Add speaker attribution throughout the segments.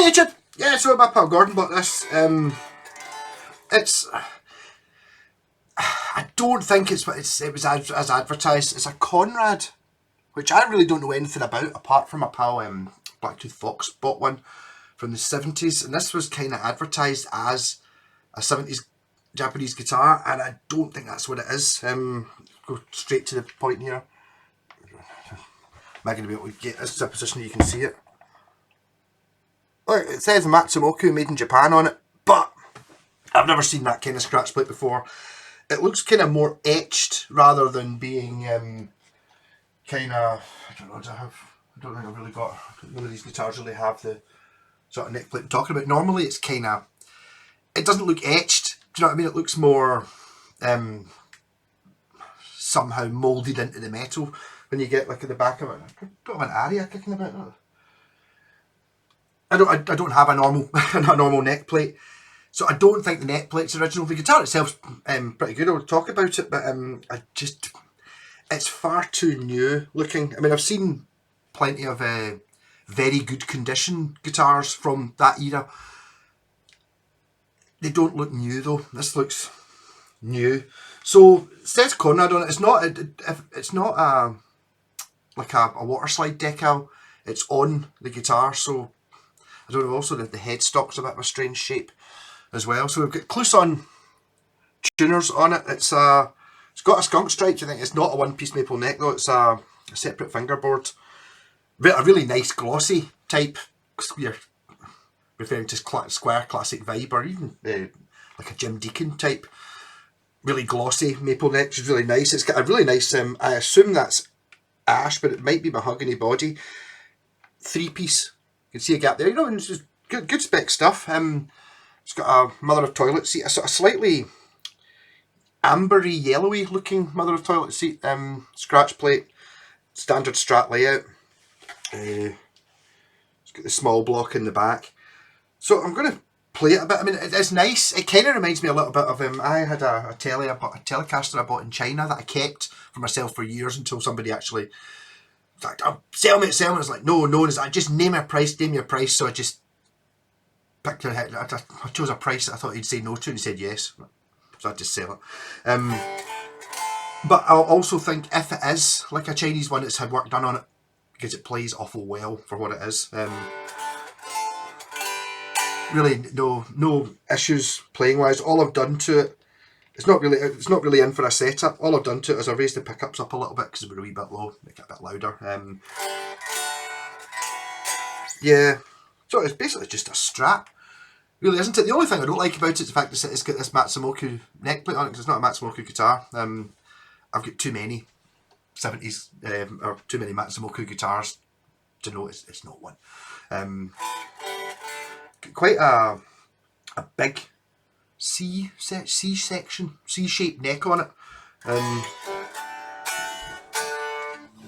Speaker 1: Hey YouTube! Yeah, so my pal Gordon bought this. It's... I don't think it was as advertised. It's a Conrad, which I really don't know anything about, apart from my pal Blacktooth Fox bought one from the 70s, and this was kind of advertised as a 70s Japanese guitar, and I don't think that's what it is. Go straight to the point here. Am I going to be able to get this to a position you can see it? Look, it says Matsumoku made in Japan on it, but I've never seen that kind of scratch plate before. It looks kind of more etched rather than being kind of, I don't think I've really got, none of these guitars really have the sort of neck plate I'm talking about. Normally it's kind of, it doesn't look etched, do you know what I mean? It looks more somehow moulded into the metal when you get like at the back of it. I don't have an aria kicking about. I don't have a normal neck plate, so I don't think the neck plate's original. The guitar itself's pretty good. I'll talk about it, but it's far too new looking. I mean, I've seen plenty of very good condition guitars from that era. They don't look new though. This looks new. So it says Conrad on it. It's not like a water slide decal. It's on the guitar, so I don't know. Also, the headstock's a bit of a strange shape as well. So we've got close-on tuners on it. It's got a skunk stripe. I think it's not a one-piece maple neck though. It's a separate fingerboard. A really nice glossy type. You're referring to square classic vibe, or even like a Jim Deacon type. Really glossy maple neck, which is really nice. It's got a really nice. I assume that's ash, but it might be mahogany body. 3-piece. You can see a gap there. You know, it's just good spec stuff. It's got a mother of toilet seat, a sort of slightly ambery, yellowy looking mother of toilet seat scratch plate, standard Strat layout. It's got the small block in the back. So I'm going to play it a bit. I mean, it's nice. It kind of reminds me a little bit of I had a Telecaster I bought in China that I kept for myself for years until somebody actually. Like, oh, sell me. I was like, no. It's like, just name me a price. So I just picked I chose a price that I thought he'd say no to, and he said yes. So I just sell it. But I also think if it is like a Chinese one, it's had work done on it because it plays awful well for what it is. Really, no issues playing wise. All I've done to it. It's not really in for a setup. All I've done to it is I've raised the pickups up a little bit because they were a wee bit low, make it a bit louder. Yeah, so it's basically just a Strat, really, isn't it? The only thing I don't like about it is the fact that it's got this Matsumoku neck plate on it, because it's not a Matsumoku guitar. I've got too many 70s or too many Matsumoku guitars to know it's not one. Quite a big C-shaped neck on it.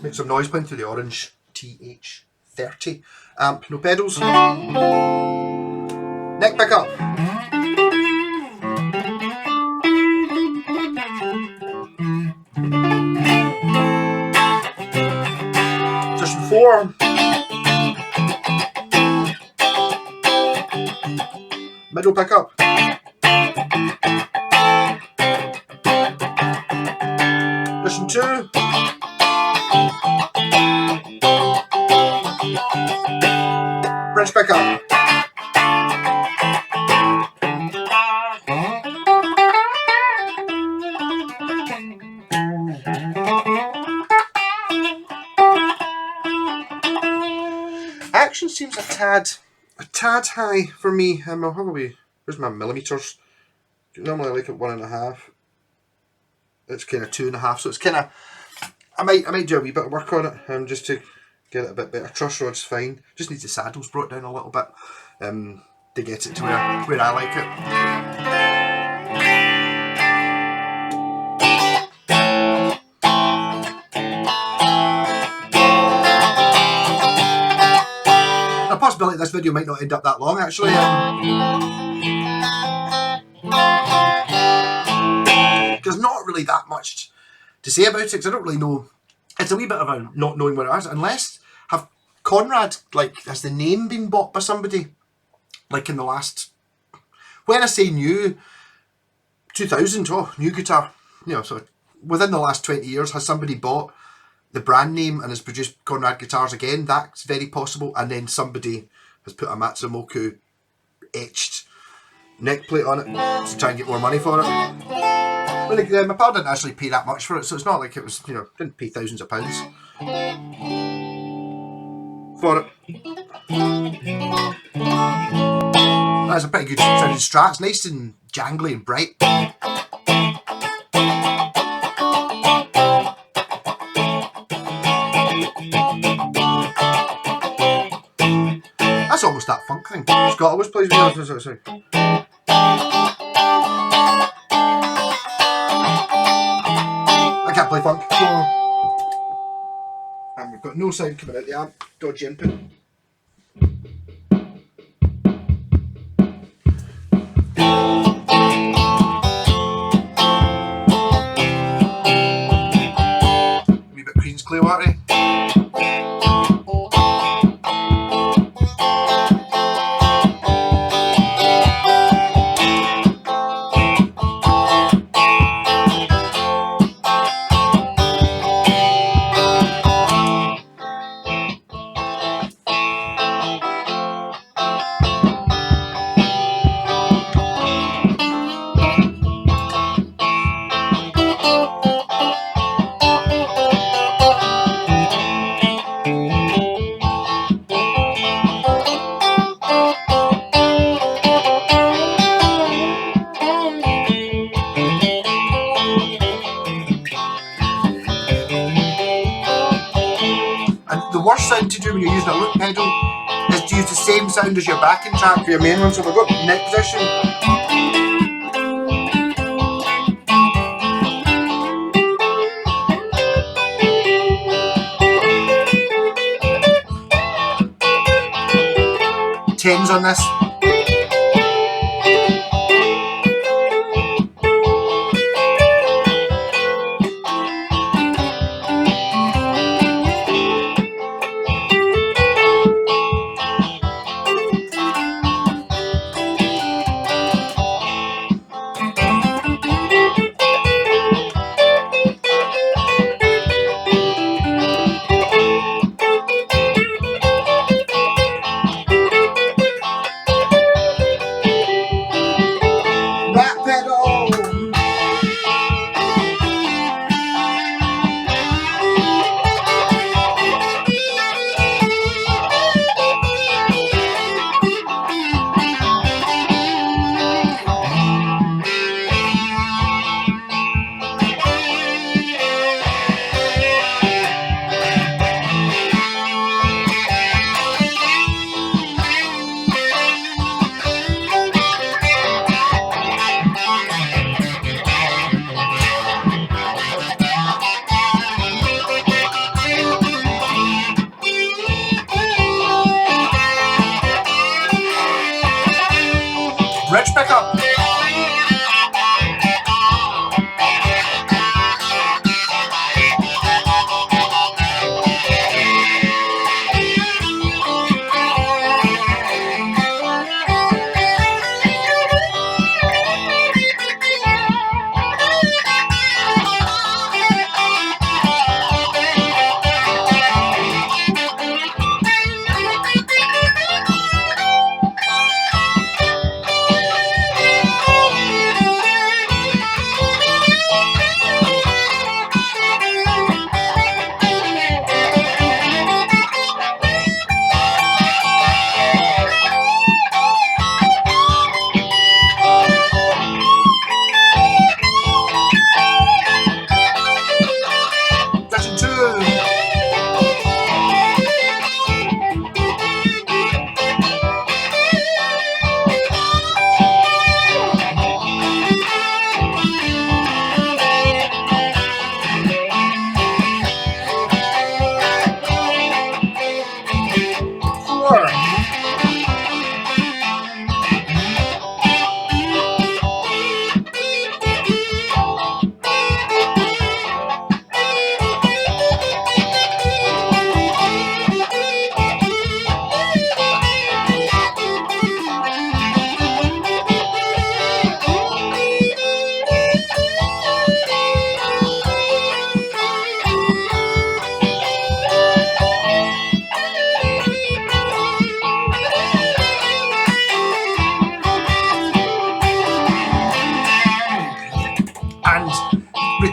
Speaker 1: Make some noise playing through the orange TH30 amp. No pedals. Neck pickup. Position 4. Middle pickup. Position 2. Bridge pickup. Action seems a tad high for me. Where's my millimeters? Normally I like it 1.5. It's kind of 2.5, so it's kind of. I might do a wee bit of work on it, just to get it a bit better. Truss rod's fine. Just needs the saddles brought down a little bit, to get it to where I like it. A possibility this video might not end up that long, actually. There's not really that much to say about it, because I don't really know. It's a wee bit of a not knowing what it is, unless have Conrad, like, has the name been bought by somebody? like in the last, when I say new, 2000, new guitar. So within the last 20 years, has somebody bought the brand name and has produced Conrad guitars again? That's very possible. And then somebody has put a Matsumoku etched neck plate on it to try and get more money for it. Well, my pal didn't actually pay that much for it, so it's not like it was, didn't pay thousands of pounds for it. That's a pretty good sounding Strat. It's nice and jangly and bright. That's almost that funk thing. Scott always plays with I can't play funk. And we've got no sound coming out the amp. Dodgy input. A wee bit of Creedence Clearwater. The worst sound to do when you're using a loop pedal is to use the same sound as your backing track for your main one. So we've got neck position. Tens on this. Bridge pickup.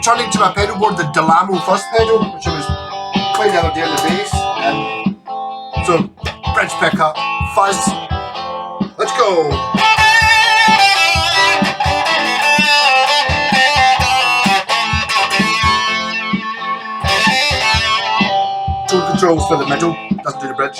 Speaker 1: returning to my pedal board, the Delamo fuzz pedal, which I was playing the other day on the bass. So, bridge pickup, fuzz. Let's go. Tone controls for the middle, doesn't do the bridge.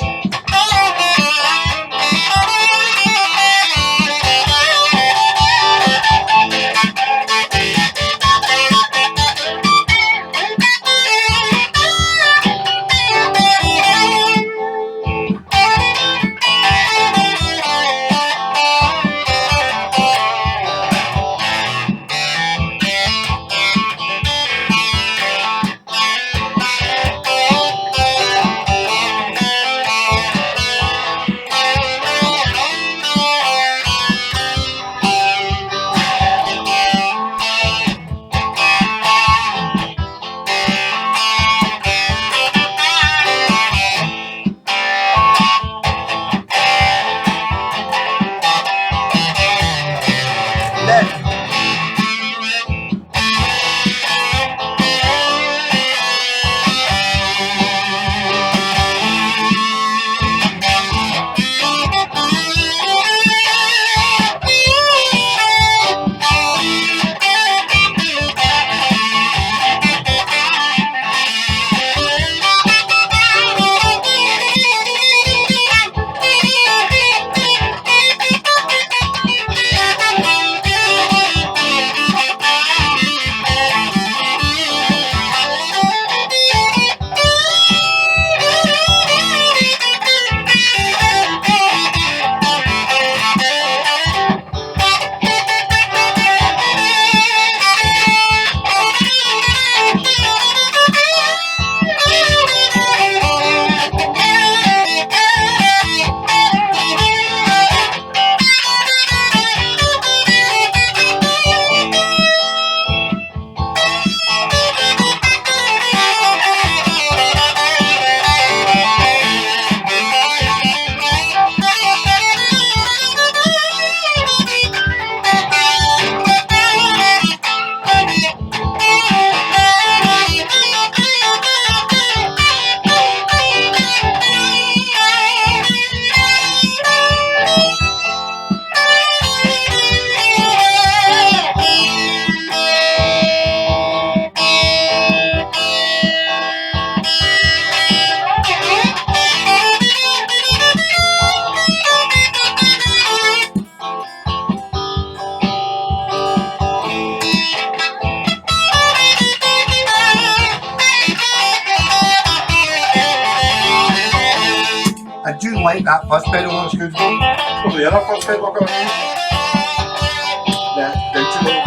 Speaker 1: I do like that fuzz pedal on this good. Probably the other fuzz pedal I've got on. Yeah, down too low.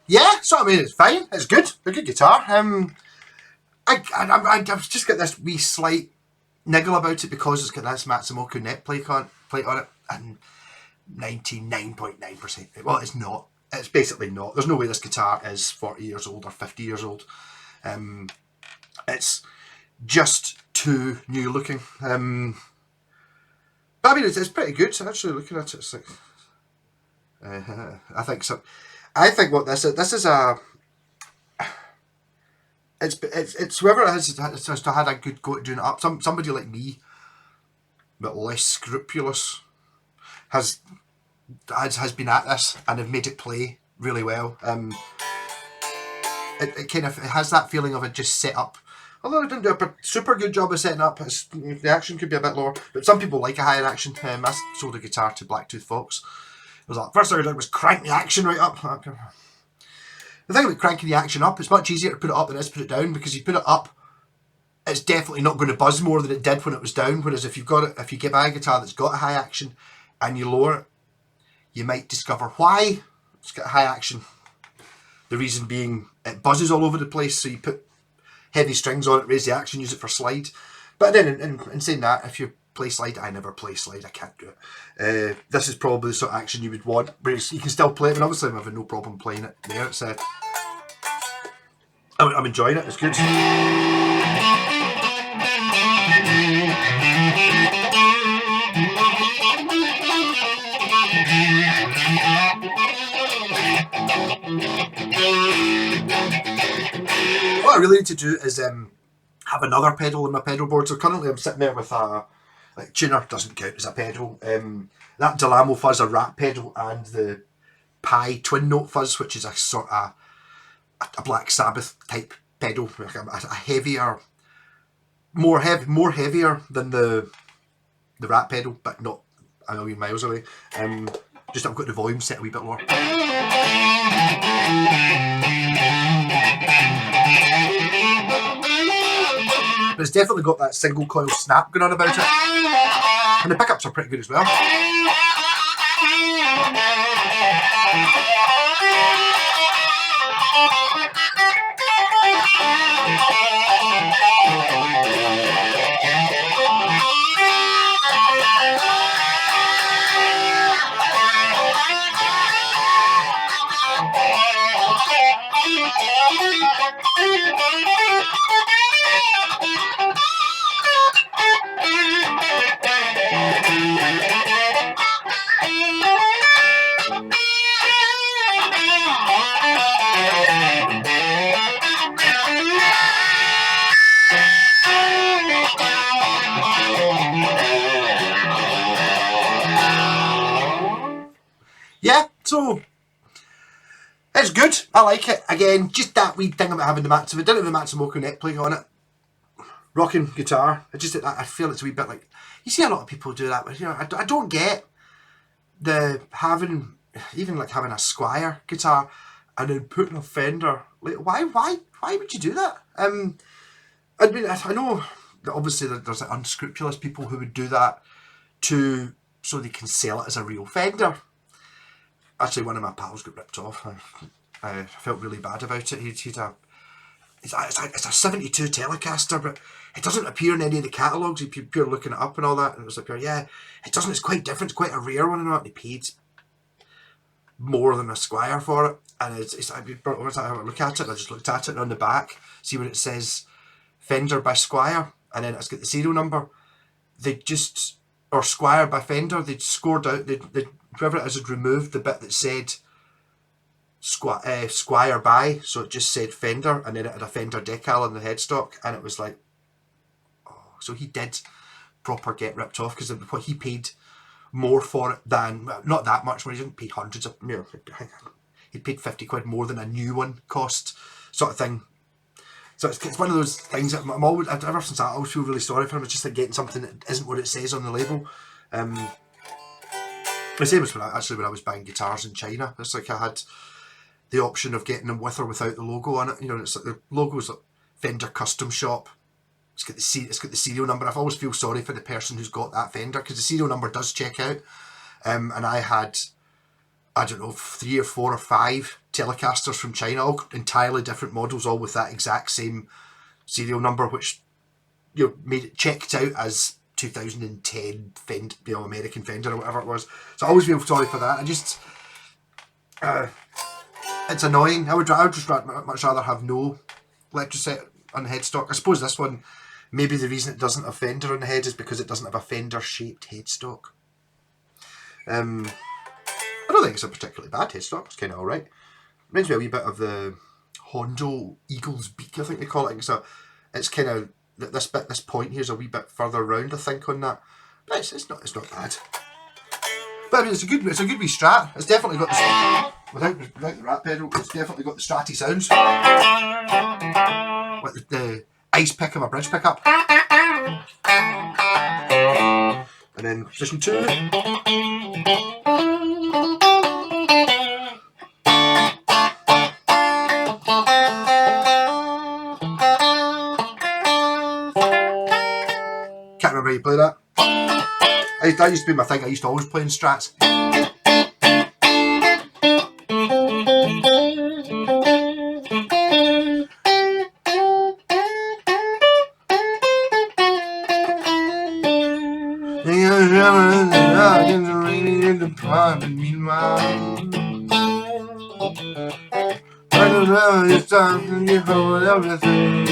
Speaker 1: Yeah, so I mean, it's fine. It's good. A good guitar. I've just got this wee slight niggle about it because it's got this Matsumoto neck plate on it, and 99.9%. Well, it's not. It's basically not. There's no way this guitar is 40 years old or 50 years old. It's just too new looking. But I mean, it's pretty good. So actually, looking at it, it's like I think so. I think what this is a. It's whoever it has had a good go at doing it up. Somebody like me, but less scrupulous, has been at this and have made it play really well. It kind of has that feeling of it just set up. Although it didn't do a super good job of setting up, the action could be a bit lower. But some people like a higher action. I sold a guitar to Blacktooth Fox. It was like, first thing I did was crank the action right up. The thing about cranking the action up, it's much easier to put it up than it is to put it down, because you put it up, it's definitely not going to buzz more than it did when it was down. Whereas if you buy a guitar that's got a high action and you lower it, you might discover why it's got a high action. The reason being it buzzes all over the place, so you put heavy strings on it, raise the action, use it for slide. But then in saying that, if you play slide, I never play slide, I can't do it. This is probably the sort of action you would want, but you can still play it, and obviously I'm having no problem playing it there. It's I'm enjoying it, it's good. What I really need to do is have another pedal on my pedal board. So currently I'm sitting there with a tuner, doesn't count as a pedal. That Delamo fuzz, a rat pedal, and the Pi twin note fuzz, which is a sort of a Black Sabbath type pedal, like a heavier, more heavier than the rat pedal, but not a million miles away. Just I've got the volume set a wee bit lower. But it's definitely got that single coil snap going on about it, and the pickups are pretty good as well. Yeah, so it's good. I like it. Again, just that wee thing about having the Matsumoto. I didn't have the Matsumoto neck plate on it. Rocking guitar. I feel it's a wee bit like, you see a lot of people do that, but I don't get the having a Squier guitar and then putting a Fender. Like, why would you do that? I mean, I know that obviously there's unscrupulous people who would do that so they can sell it as a real Fender. Actually, one of my pals got ripped off. I felt really bad about it. It's a 72 Telecaster, but it doesn't appear in any of the catalogues. If you're looking it up and all that, and it was like, yeah, it doesn't. It's quite different. It's quite a rare one, and all that. They paid more than a Squier for it, and I look at it. I just looked at it on the back, see what it says, Fender by Squier, and then it's got the serial number. Or Squier by Fender. They'd scored out. Whoever it is had removed the bit that said Squier by, so it just said Fender, and then it had a Fender decal on the headstock, and it was like, oh, so he did proper get ripped off, because what he paid more for it than, not that much, he didn't pay hundreds of, he paid 50 quid more than a new one cost, sort of thing. So it's one of those things that ever since I always feel really sorry for him. It's just like getting something that isn't what it says on the label. The same as when I was buying guitars in China. It's like I had the option of getting them with or without the logo on it. It's like the logo's like Fender Custom Shop. It's got the serial number. I always feel sorry for the person who's got that Fender, because the serial number does check out. And I had, I don't know, 3 or 4 or 5 Telecasters from China, all entirely different models, all with that exact same serial number, which made it checked out as 2010 Fender, American Fender or whatever it was. So I always feel sorry for that. It's annoying. I would just much rather have no electroset on the headstock. I suppose this one, maybe the reason it doesn't have Fender on the head is because it doesn't have a Fender shaped headstock. I don't think it's a particularly bad headstock. It's kind of alright. Reminds me a wee bit of the Hondo Eagle's Beak, I think they call it. So it's kind of, this point here is a wee bit further round, I think, on that. But it's not bad. But I mean, it's a good wee Strat. It's definitely got the, without the rat pedal, it's definitely got the Stratty sounds. Like the ice pick of a bridge pickup. And then position 2. you play that. That used to be my thing. I used to always play in strats. It's time to get hold of everything.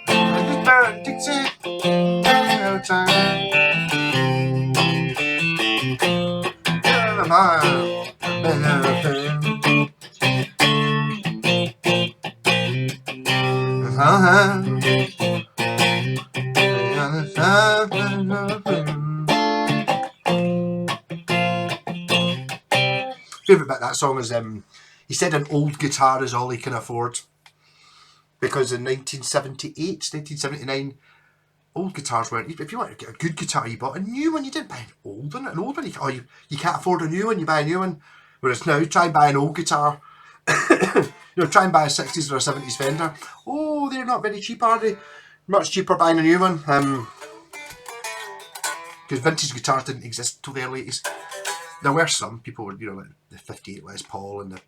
Speaker 1: I just better Dixie every time. Favourite bit of that song is he said an old guitar is all he can afford, because in 1978, 1979, old guitars weren't. If you wanted to get a good guitar, you bought a new one. You didn't buy an old one. An old one, you can't afford a new one. You buy a new one. Whereas now, try and buy an old guitar. Try and buy a 60s or a 70s Fender. Oh, they're not very cheap, are they? Much cheaper buying a new one. Because vintage guitars didn't exist until the early 80s. There were some people, like the 58 Les Paul and the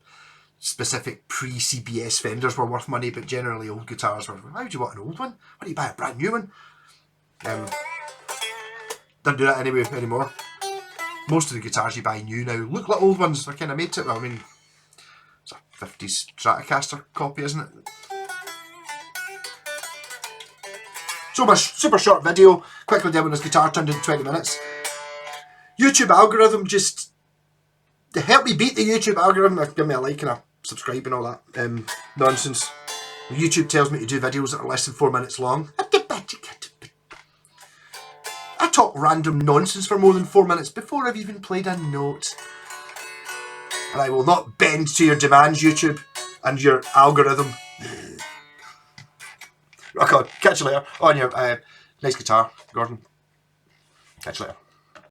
Speaker 1: specific pre-CBS Fenders were worth money, but generally old guitars were. Why would you want an old one? Why don't you buy a brand new one? Don't do that anymore. Most of the guitars you buy new now look like old ones. They're kind of made to it. Well, I mean, it's a 50s Stratocaster copy, isn't it? So my super short video, quickly demoing this guitar, turned into 20 minutes. YouTube algorithm, just to help me beat the YouTube algorithm, give me a like and a subscribe and all that nonsense. YouTube tells me to do videos that are less than 4 minutes long. I talk random nonsense for more than 4 minutes before I've even played a note. And I will not bend to your demands, YouTube, and your algorithm. Rock on. Catch you later. On your nice guitar, Gordon. Catch you later.